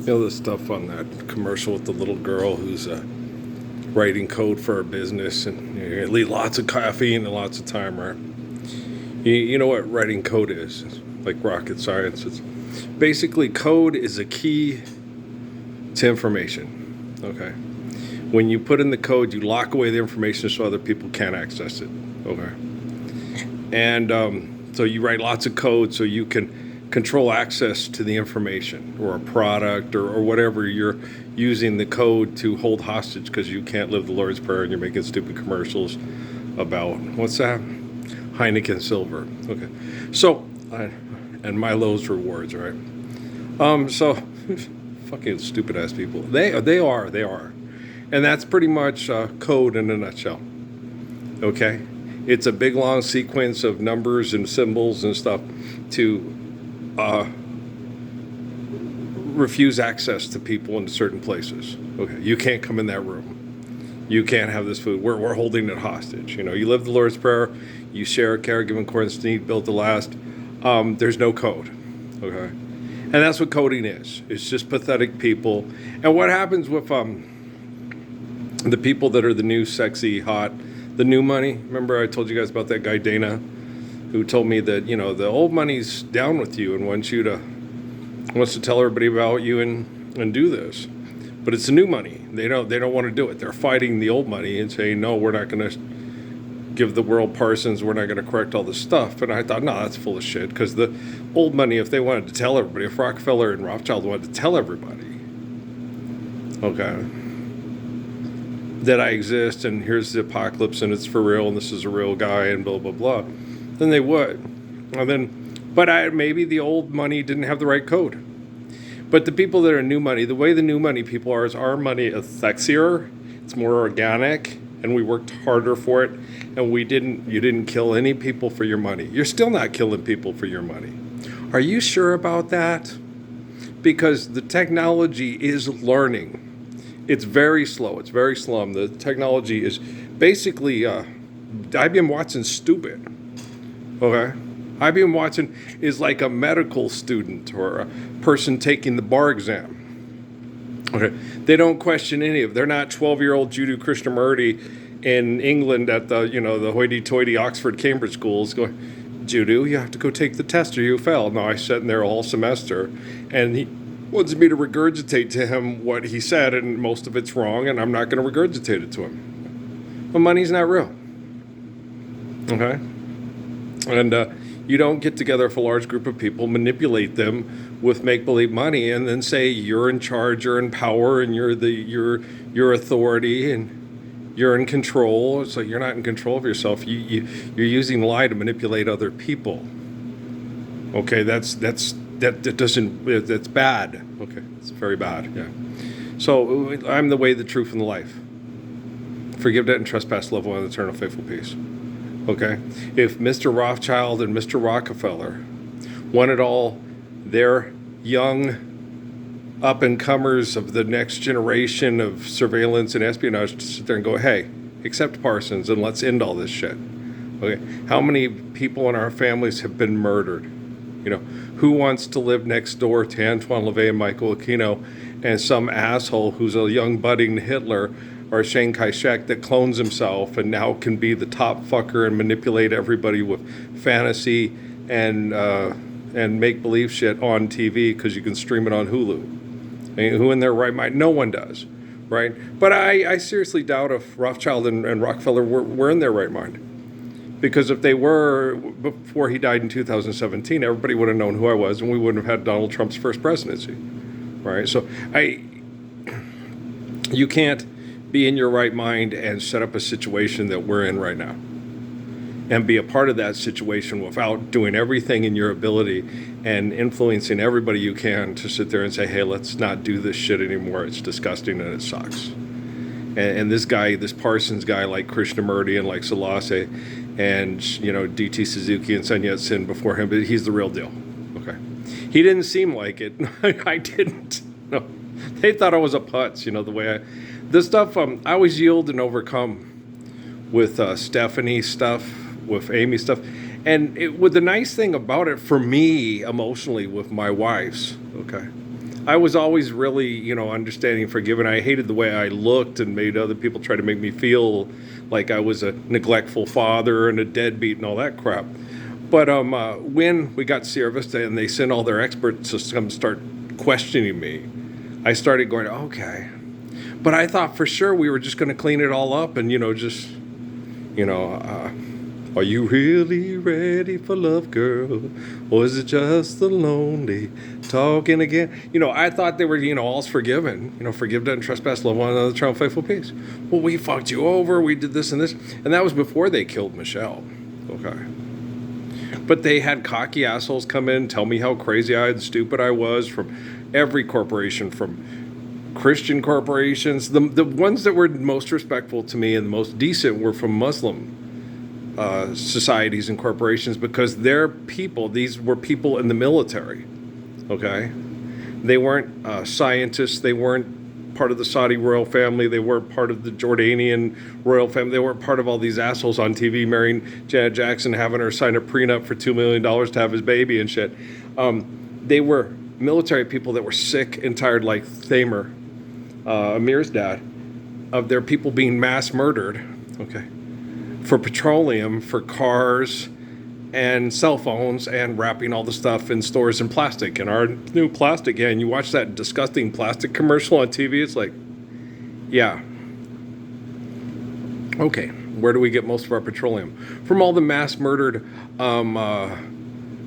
You know the stuff on that commercial with the little girl who's writing code for her business, and you need lots of caffeine and lots of time, right? You know what writing code is? It's like rocket science. It's basically code is a key to information. Okay. When you put in the code, you lock away the information so other people can't access it. Okay. And so you write lots of code so you can control access to the information or a product or whatever you're using the code to hold hostage because you can't live the Lord's Prayer and you're making stupid commercials about what's that? Heineken Silver. Okay. So, and Milo's Rewards, right? So fucking stupid ass people. They are. And that's pretty much code in a nutshell. Okay? It's a big long sequence of numbers and symbols and stuff to refuse access to people into certain places. Okay, you can't come in that room. You can't have this food. We're holding it hostage. You know, you live the Lord's Prayer, you share a caregiving accordance to need, built to last. There's no code. Okay, and that's what coding is. It's just pathetic people. And what happens with the people that are the new sexy, hot, the new money? Remember I told you guys about that guy Dana, who told me that, you know, the old money's down with you and wants to tell everybody about you and do this. But it's the new money. They don't want to do it. They're fighting the old money and saying, no, we're not going to give the world Parsons. We're not going to correct all this stuff. And I thought, no, that's full of shit. Because the old money, if they wanted to tell everybody, if Rockefeller and Rothschild wanted to tell everybody, okay, that I exist and here's the apocalypse and it's for real and this is a real guy and blah, blah, blah, then they would. But maybe the old money didn't have the right code. But the people that are new money, the way the new money people are is our money is sexier, it's more organic, and we worked harder for it, and you didn't kill any people for your money. You're still not killing people for your money. Are you sure about that? Because the technology is learning. It's very slow. It's very slum. The technology is basically IBM Watson's stupid. Okay? IBM Watson is like a medical student or a person taking the bar exam. Okay, they don't question any of it. They're not 12-year-old Jiddu Krishnamurti in England at the hoity-toity Oxford Cambridge schools going, Jiddu, you have to go take the test or you fail. No, I sat in there all semester, and he wants me to regurgitate to him what he said, and most of it's wrong, and I'm not going to regurgitate it to him. But money's not real. Okay, and you don't get together with a large group of people, manipulate them with make-believe money, and then say you're in charge, you're in power, and you're authority, and you're in control. So you're not in control of yourself. You're using lie to manipulate other people. Okay, that's bad. Okay, it's very bad. Yeah. So I'm the way, the truth, and the life. Forgive debt and trespass, love one, and eternal faithful peace. Okay, if Mr. Rothschild and Mr. Rockefeller wanted all their young up-and-comers of the next generation of surveillance and espionage to sit there and go, hey, accept Parsons and let's end all this shit. Okay, how many people in our families have been murdered? You know, who wants to live next door to Antoine LaVey and Michael Aquino and some asshole who's a young budding Hitler or Chiang Kai-shek that clones himself and now can be the top fucker and manipulate everybody with fantasy and make-believe shit on TV because you can stream it on Hulu? I mean, who in their right mind? No one does, right? But I seriously doubt if Rothschild and Rockefeller were in their right mind. Because if they were, before he died in 2017, everybody would have known who I was and we wouldn't have had Donald Trump's first presidency, right? So you can't be in your right mind and set up a situation that we're in right now and be a part of that situation without doing everything in your ability and influencing everybody you can to sit there and say, hey, let's not do this shit anymore. It's disgusting and it sucks. And this guy, this Parsons guy like Krishnamurti and like Selassie and, you know, D.T. Suzuki and Sun Yat-sen before him, but he's the real deal. Okay. He didn't seem like it. I didn't. No. They thought I was a putz, you know, the way this stuff, I always yield and overcome with Stephanie stuff, with Amy stuff. And the nice thing about it for me emotionally with my wives, okay, I was always really, understanding, forgiving. I hated the way I looked and made other people try to make me feel like I was a neglectful father and a deadbeat and all that crap. But when we got Sierra Vista and they sent all their experts to come start questioning me, I started going, okay. But I thought for sure we were just going to clean it all up and, you know, uh, are you really ready for love, girl? Or is it just the lonely talking again? I thought they were, all's forgiven. Forgive, doesn't trespass, love one another, triumph, faithful peace. Well, we fucked you over. We did this and this. And that was before they killed Michelle. Okay. But they had cocky assholes come in, tell me how crazy and stupid I was from every corporation, from Christian corporations. The ones that were most respectful to me and the most decent were from Muslim societies and corporations, because they're people. These were people in the military, okay? They weren't scientists. They weren't part of the Saudi royal family. They weren't part of the Jordanian royal family. They weren't part of all these assholes on TV marrying Janet Jackson, having her sign a prenup for $2 million to have his baby and shit. They were military people that were sick and tired, like Thamer, Amir's dad, of their people being mass murdered, okay, for petroleum, for cars and cell phones, and wrapping all the stuff in stores in plastic. And our new plastic, and you watch that disgusting plastic commercial on TV, it's like, yeah. Okay, where do we get most of our petroleum? From all the mass murdered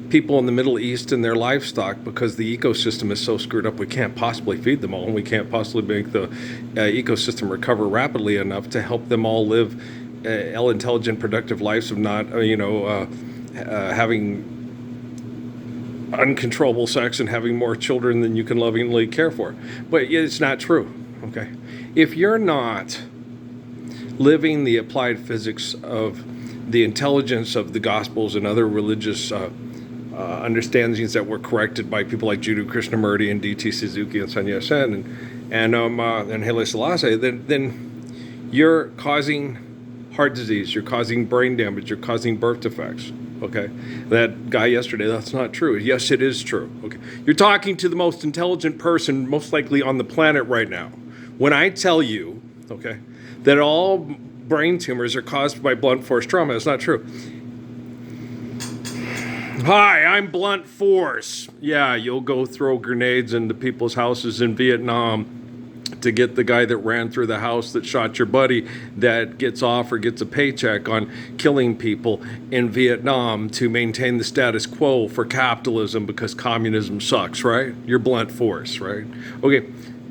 people in the Middle East and their livestock, because the ecosystem is so screwed up we can't possibly feed them all, and we can't possibly make the ecosystem recover rapidly enough to help them all live intelligent, productive lives of not, having uncontrollable sex and having more children than you can lovingly care for. But it's not true, okay? If you're not living the applied physics of the intelligence of the Gospels and other religious understandings that were corrected by people like Jiddu Krishnamurti and D.T. Suzuki and Sun Yat-sen and Haile Selassie, then you're causing heart disease, you're causing brain damage, you're causing birth defects, okay? That guy yesterday, that's not true. Yes, it is true, okay? You're talking to the most intelligent person most likely on the planet right now. When I tell you, okay, that all brain tumors are caused by blunt force trauma, it's not true. Hi, I'm Blunt Force. Yeah, you'll go throw grenades into people's houses in Vietnam to get the guy that ran through the house that shot your buddy that gets off or gets a paycheck on killing people in Vietnam to maintain the status quo for capitalism because communism sucks, right? You're Blunt Force, right? Okay,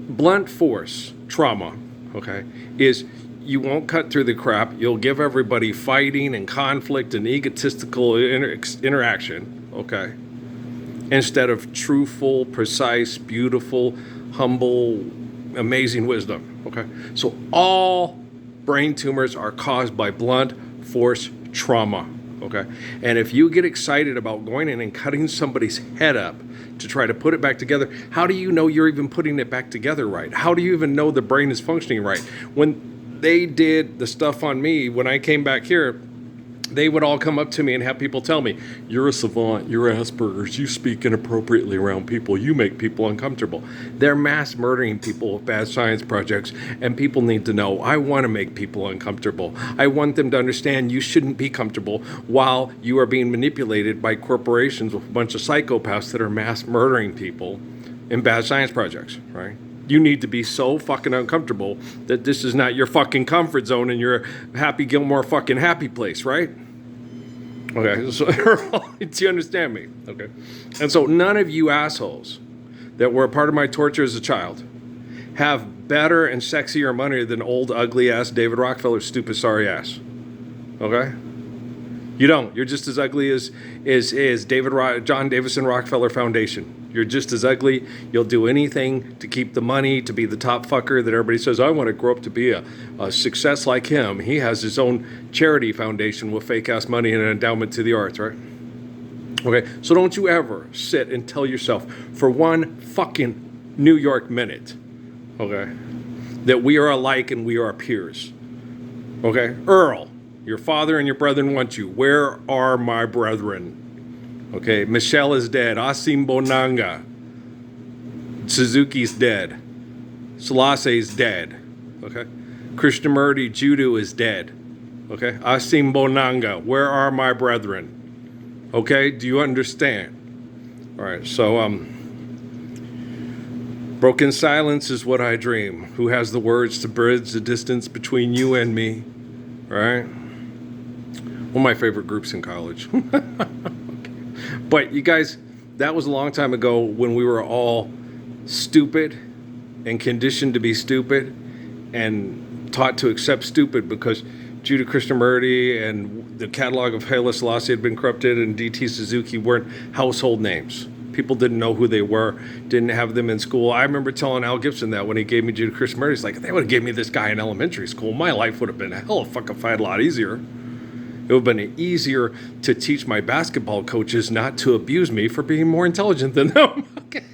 blunt force trauma, okay, is you won't cut through the crap. You'll give everybody fighting and conflict and egotistical interaction, okay, instead of truthful, precise, beautiful, humble, amazing wisdom, okay? So all brain tumors are caused by blunt force trauma, okay? And if you get excited about going in and cutting somebody's head up to try to put it back together, how do you know you're even putting it back together right? How do you even know the brain is functioning right? When they did the stuff on me, when I came back here, they would all come up to me and have people tell me, you're a savant, you're Asperger's, you speak inappropriately around people, you make people uncomfortable. They're mass murdering people with bad science projects, and people need to know, I want to make people uncomfortable. I want them to understand you shouldn't be comfortable while you are being manipulated by corporations with a bunch of psychopaths that are mass murdering people in bad science projects, right? You need to be so fucking uncomfortable that this is not your fucking comfort zone and your Happy Gilmore fucking happy place, right? Okay, so do you understand me? Okay. And so none of you assholes that were a part of my torture as a child have better and sexier money than old, ugly-ass David Rockefeller's stupid, sorry ass. Okay? You don't. You're just as ugly as John Davison Rockefeller Foundation. You're just as ugly. You'll do anything to keep the money, to be the top fucker that everybody says, I want to grow up to be a success like him. He has his own charity foundation with fake-ass money and an endowment to the arts, right? Okay, so don't you ever sit and tell yourself for one fucking New York minute, okay, that we are alike and we are peers. Okay? Earl, your father and your brethren want you. Where are my brethren? Okay, Michelle is dead. Asim Bonanga. Suzuki's dead. Selassie's dead. Okay? Krishnamurti Judo is dead. Okay? Asim Bonanga, where are my brethren? Okay? Do you understand? All right, so, broken silence is what I dream. Who has the words to bridge the distance between you and me? All right? One of my favorite groups in college. Okay. But you guys, that was a long time ago when we were all stupid and conditioned to be stupid and taught to accept stupid because Judah Krishnamurti and the catalog of Haile Selassie had been corrupted and D.T. Suzuki weren't household names. People didn't know who they were, didn't have them in school. I remember telling Al Gibson that when he gave me Judah Krishnamurti, he's like, they would have gave me this guy in elementary school. My life would have been a hell of a fucking fight a lot easier. It would have been easier to teach my basketball coaches not to abuse me for being more intelligent than them. Okay.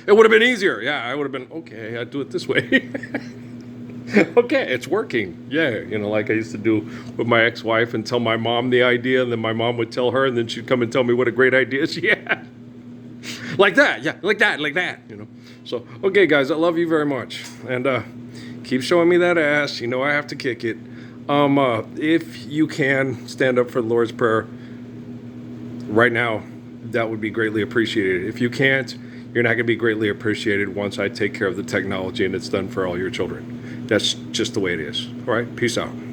It would have been easier. Yeah, I would have been, okay, I'd do it this way. Okay, it's working. Yeah, you know, like I used to do with my ex-wife and tell my mom the idea, and then my mom would tell her, and then she'd come and tell me what a great idea she had. Like that, yeah, like that, you know. So, okay, guys, I love you very much. And keep showing me that ass. You know I have to kick it. If you can, stand up for the Lord's Prayer right now. That would be greatly appreciated. If you can't, you're not going to be greatly appreciated once I take care of the technology and it's done for all your children. That's just the way it is. All right, peace out.